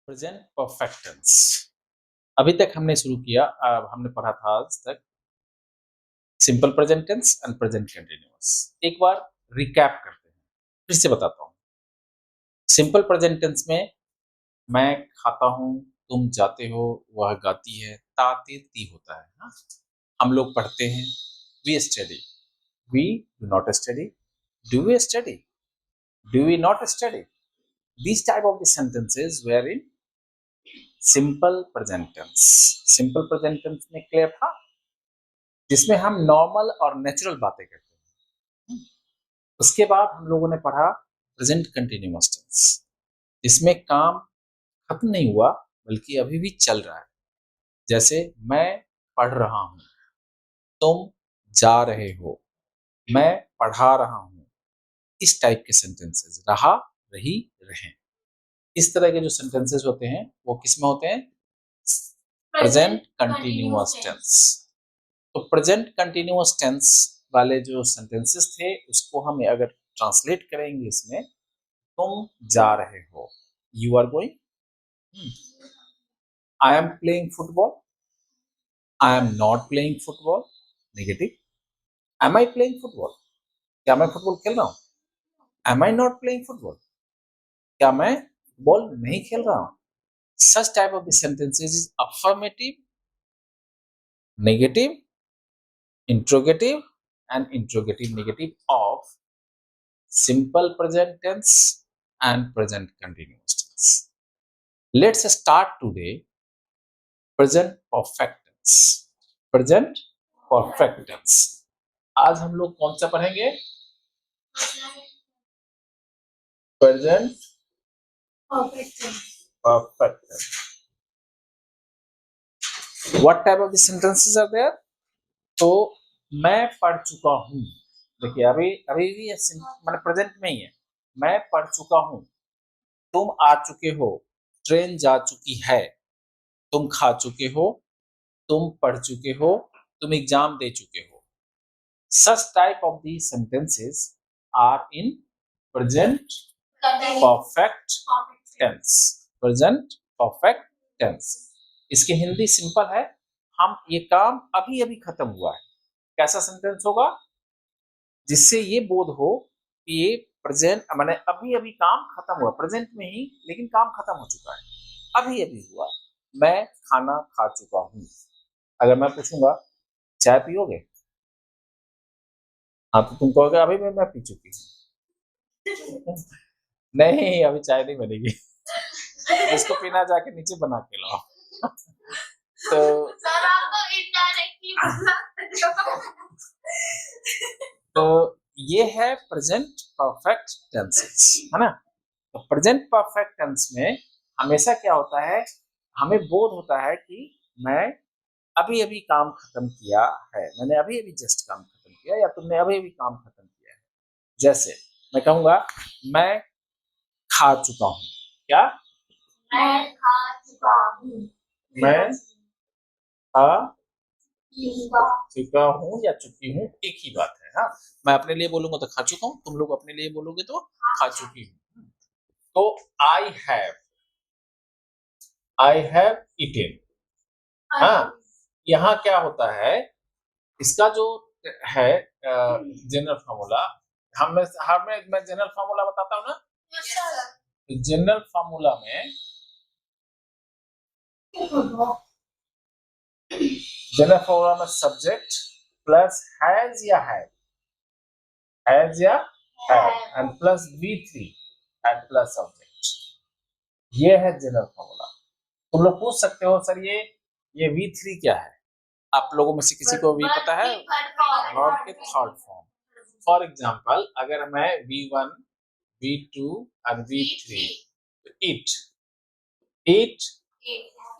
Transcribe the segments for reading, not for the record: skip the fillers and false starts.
Present perfect tense. अभी तक हमने शुरू किया, हमने पढ़ा था आज तक simple present tense and present continuous. एक बार रिकैप करते हैं, फिर से बताता हूँ। सिंपल प्रेजेंट टेंस में मैं खाता हूँ, तुम जाते हो, वह गाती है, ताते ती होता है ना? हम लोग पढ़ते हैं, we study, we do not study, do we study, do we not study. These type of the sentences were in simple present tense. Simple present tense में क्लियर था, जिसमें हम नॉर्मल और नेचुरल बातें करते हैं। उसके बाद हम लोगों ने पढ़ा प्रेजेंट कंटिन्यूअस टेंस, जिसमें काम खत्म नहीं हुआ बल्कि अभी भी चल रहा है। जैसे मैं पढ़ रहा हूँ, तुम जा रहे हो, मैं पढ़ा रहा हूँ। इस टाइप के सेंटेंसेस, रहा, रही, रहें, इस तरह के जो सेंटेंसेस होते हैं वो किस में होते हैं? Present continuous tense. तो प्रेजेंट कंटिन्यूअस टेंस वाले जो सेंटेंसेस थे उसको हम अगर ट्रांसलेट करेंगे इसमें, तुम जा रहे हो, you are going, I am playing football, I am not playing football, negative, am I playing football, क्या मैं फुटबॉल खेल रहा हूँ? Am I not playing football, क्या मैं फुटबॉल नहीं खेल रहा हूँ? Such type of the sentences is affirmative, negative, interrogative and interrogative negative of simple present tense and present continuous tense. Let's start today present perfect tense. Present perfect tense. आज हम लोग कौन सा पढ़ेंगे? Present perfect tense. What type of the sentences are there? तो मैं पढ़ चुका हूँ, देखिए अभी अभी भी मैंने प्रेजेंट में ही है। मैं पढ़ चुका हूँ, तुम आ चुके हो, ट्रेन जा चुकी है, तुम खा चुके हो, तुम पढ़ चुके हो, तुम एग्जाम दे चुके हो। Such type of these sentences are in present perfect tense. Present perfect tense. इसकी हिंदी सिंपल है, हम ये काम अभी अभी खत्म हुआ है। कैसा सेंटेंस होगा? जिससे ये बोध हो कि ये प्रेजेंट माने अभी अभी काम खत्म हुआ, प्रेजेंट में ही लेकिन काम खत्म हो चुका है, अभी अभी हुआ। मैं खाना खा चुका हूँ। अगर मैं पूछूंगा चाय पियोगे, हाँ तो तुम कहोगे अभी मैं पी चुकी हूँ। नहीं अभी चाय नहीं बनेगी, इसको पीना जाके नीचे बना के लाओ। तो तो ये है प्रेजेंट परफेक्ट टेंसेस, है ना? तो प्रेजेंट परफेक्ट टेंस में हमेशा क्या होता है, हमें बोध होता है कि मैं अभी अभी काम खत्म किया है, मैंने अभी अभी जस्ट काम खत्म किया, या तुमने अभी अभी काम खत्म किया है। जैसे मैं कहूंगा मैं खा चुका हूँ, क्या मैं खा चुका हूँ, मैं खा चुका हूँ या चुकी हूँ, एक ही बात है। हाँ, मैं अपने लिए बोलूंगा तो खा चुका हूँ, तुम लोग अपने लिए बोलोगे तो खा चुकी हूँ। तो आई हैव ईटेन। हाँ, यहाँ क्या होता है, इसका जो है जनरल फॉर्मूला, मैं जनरल फॉर्मूला बताता हूँ ना। जनरल फॉर्मूला में सब्जेक्ट प्लस हैज या have and plus V3 and plus subject, ये है जनरल फॉर्मूला। तुम लोग पूछ सकते हो सर ये V3 क्या है? आप लोगों में से किसी को भी पता है? वर्ब के थर्ड फॉर्म। फॉर एग्जाम्पल अगर मैं V1 V2 and V3, eat,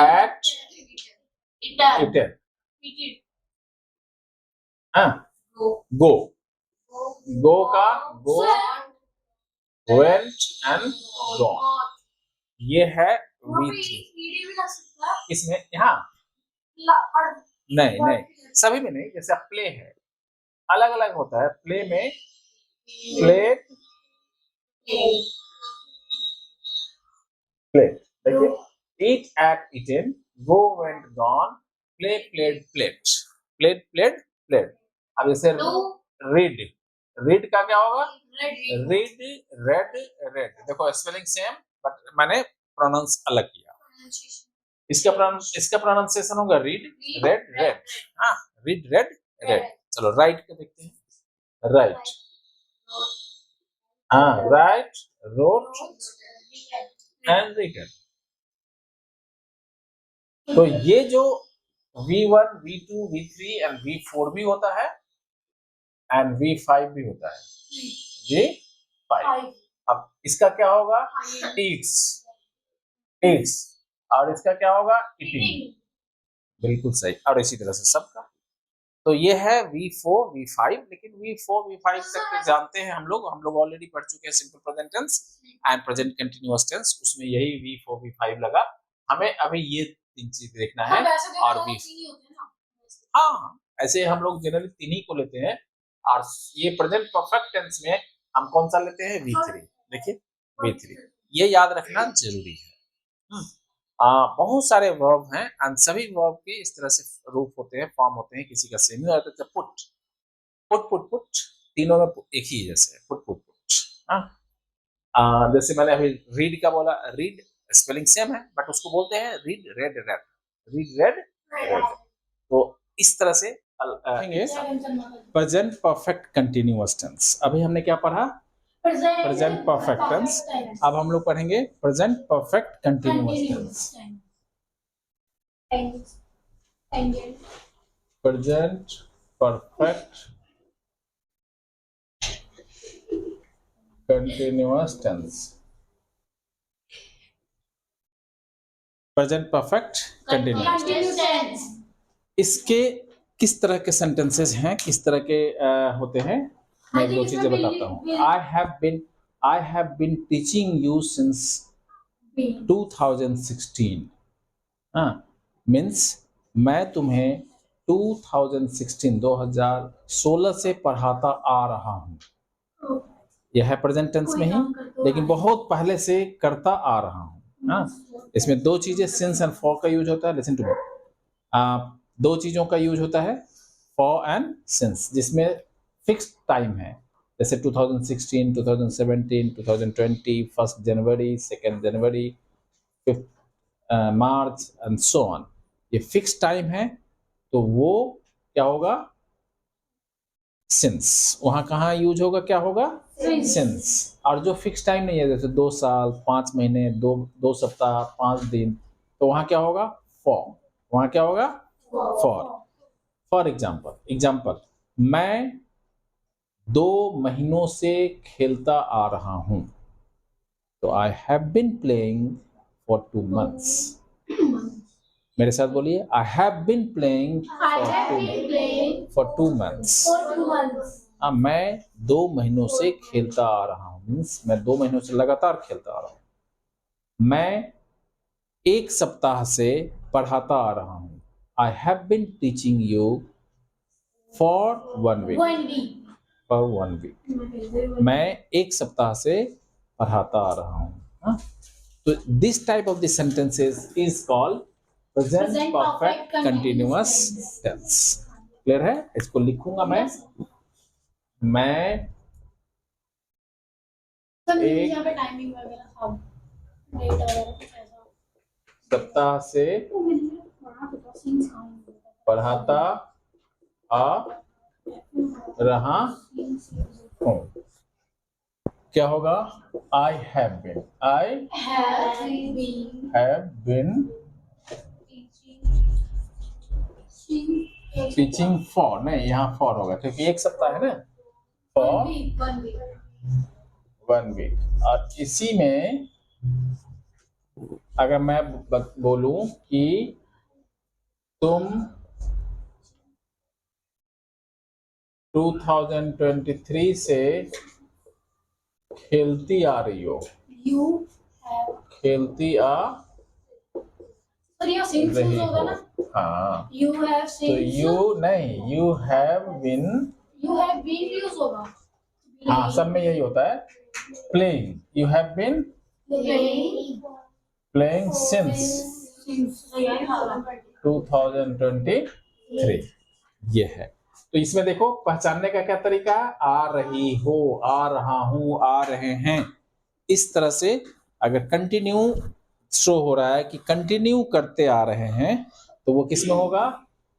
at, eaten, go का go, went and gone, ये है V3। इसमें यहाँ नहीं सभी में नहीं, जैसे प्ले है अलग अलग होता है, प्ले में प्लेट, देखिए eat, ate, eaten, go, went, gone, play, played, played, played, played, played. अब जैसे read, read का क्या होगा? read, read, read. देखो स्पेलिंग सेम बट मैंने प्रोनाउंस अलग किया। इसका प्रोनाउंसिएशन होगा रीड, रेड, रेड। हाँ, रीड, रेड, रेड। चलो राइट का देखते हैं। राइट, हाँ, राइट, रोट एंड रिटन। तो ये जो V1, V2, V3 and V4 भी होता है एंड V5 भी होता है। V5। अब इसका क्या होगा? ईट्स, ईट्स, और इसका क्या होगा? ईटिंग। बिल्कुल सही। और इसी तरह से सबका। तो ये है V4, V5, लेकिन V4, V5 तक जानते हैं हम लोग ऑलरेडी पढ़ चुके हैं simple present tense and present continuous tense, उसमें यही V4, V5 लगा। हमें अभी ये तीन चीज देखना है। और हाँ, ऐसे हम लोग जनरली तीन ही को लेते हैं, और ये प्रेजेंट परफेक्ट टेंस में हम कौन सा लेते हैं? V3। देखिए V3, ये याद रखना जरूरी है। बहुत सारे वर्ब हैं एंड सभी वर्ब के इस तरह से रूप होते हैं, फॉर्म होते हैं। किसी का सेमी होता है पुट, पुट, पुट, पुट, तीनों में एक ही जैसे पुट, पुट, पुट। जैसे मैंने अभी रीड का बोला, रीड स्पेलिंग सेम है बट उसको बोलते हैं read, red, red, read, red, red. तो इस तरह से प्रेजेंट परफेक्ट कंटिन्यूअस टेंस। अभी हमने क्या पढ़ा? Present perfect tense. अब हम लोग पढ़ेंगे present perfect continuous tense. Present perfect continuous tense. Present perfect continuous tense. इसके किस तरह के सेंटेंसेस हैं, किस तरह के होते हैं, मैं दो चीजें बताता हूँ। I have been teaching you since 2016। Means मैं तुम्हें 2016 से पढ़ाता आ रहा हूँ। यह है प्रेजेंट टेंस में ही, लेकिन बहुत पहले से करता आ रहा हूँ। इसमें दो चीजें सिंस एंड फॉर का यूज होता है। लिसन टू मी, दो चीजों का यूज होता है, फॉर एंड सिंस, जिसमें फिक्स्ड टाइम है। जैसे 2016, 2017, 2020, 1 जनवरी, 2 जनवरी, 5 मार्च एंड सो ऑन। ये फिक्स टाइम है, तो वो क्या होगा? सिंस। वहां कहाँ यूज होगा? क्या होगा? सिंस। और जो फिक्स टाइम नहीं है, जैसे 2 साल, 5 महीने, 2 सप्ताह, 5 दिन, तो वहां क्या होगा? फॉर। वहां क्या होगा? फॉर एग्जाम्पल, मैं 2 महीनों से खेलता आ रहा हूं। तो I have been playing for 2 months। मेरे साथ बोलिए, I have been playing for 2 months। मैं 2 महीनों से खेलता आ रहा हूँ, मीन्स मैं 2 महीनों से लगातार खेलता आ रहा हूँ। मैं 1 सप्ताह से पढ़ाता आ रहा हूँ। I have been teaching you for 1 week। For 1 week। मैं 1 सप्ताह से पढ़ाता आ रहा हूँ। तो this type of the sentences is called present perfect continuous tense. Clear है? इसको लिखूंगा मैं एक सप्ताह से पढ़ाता आ रहा हूं। क्या होगा? I have been teaching for, नहीं यहाँ फॉर होगा क्योंकि 1 सप्ताह है ना, फॉर 1 week। और इसी में अगर मैं बोलूं कि तुम 2023 से खेलती आ रही हो, खेलती आ रही हो। हाँ, तो यू हैव बीन यूज होगा। हाँ, सब में यही होता है। Playing, you have been playing since 2023 ये है। तो इसमें देखो पहचानने का क्या तरीका है, आ रही हो, आ रहा हूं, आ रहे हैं, इस तरह से अगर कंटिन्यू शो हो रहा है कि कंटिन्यू करते आ रहे हैं तो वो किसमें होगा,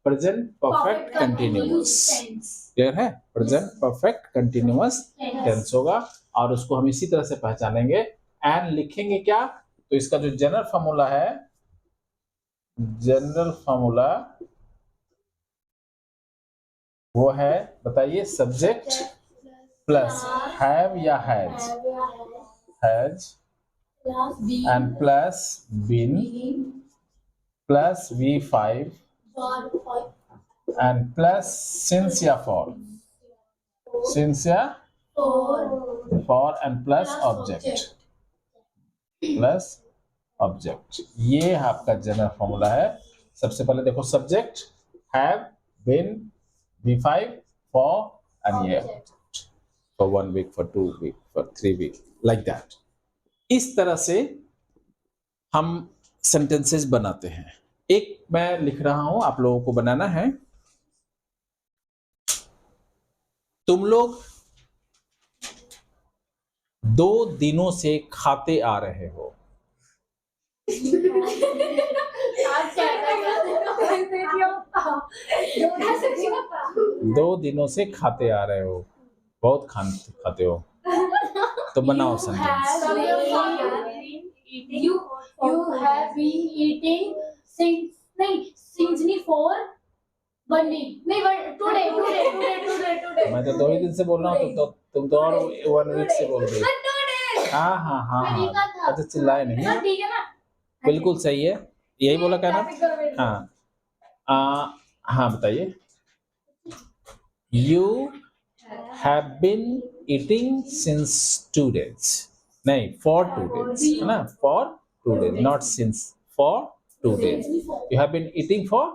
प्रेजेंट परफेक्ट कंटिन्यूअस। क्लियर है, प्रेजेंट परफेक्ट कंटिन्यूअस टेंस होगा और उसको हम इसी तरह से पहचानेंगे। एंड लिखेंगे क्या, तो इसका जो जनरल फॉर्मूला है, जनरल फॉर्मूला वो है, बताइए, सब्जेक्ट प्लस हैव या has and plus been plus V5 and plus since या फॉर एंड प्लस ऑब्जेक्ट। ये आपका जनरल फॉर्मूला है। सबसे पहले देखो, subject have, been, V5 for and ये for 1 week, for 2 week, for 3 week, like that. इस तरह से हम सेंटेंसेस बनाते हैं। एक मैं लिख रहा हूं, आप लोगों को बनाना है। तुम लोग 2 दिनों से खाते आ रहे हो। 2 दिनों से खाते आ रहे हो, बहुत खाते हो, तो बनाओ sentence. You have been eating since for 1 week. नहीं, today. मैं तो 2 ही दिन से बोल रहा हूँ, तुम तो और 1 वीक से बोल रही हो। हाँ, अच्छा चिल्लाए नहीं, ठीक है ना, बिल्कुल सही है, यही बोला कहना। हाँ बताइए। You have been eating since 2 days, नहीं, for 2 days है ना, for 2 days, not since, for 2 days। You have been eating for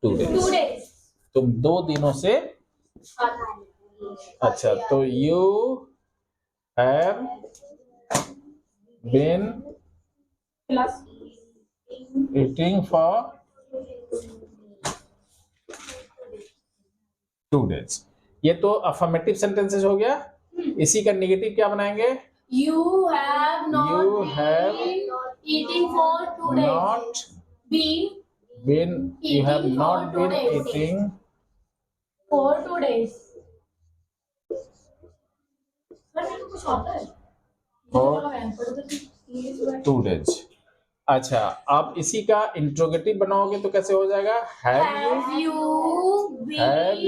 2 days। तुम 2 दिनों से, अच्छा, तो you have been eating for 2 days। ये तो अफर्मेटिव सेंटेंसेस हो गया। इसी का नेगेटिव क्या बनाएंगे? You have not been eating for 2 days. Not been, you have not been eating for 2 days. for 2 days। अच्छा, आप इसी का इंट्रोगेटिव बनाओगे तो कैसे हो जाएगा? Have you been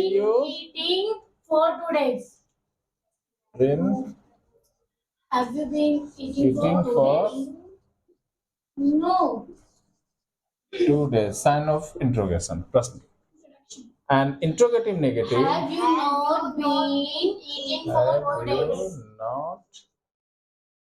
eating for 2 days? Have you been eating for 2 days? No. 2 days, sign of interrogation, प्रश्न। And interrogative negative, Have you not been eating for 2 days? not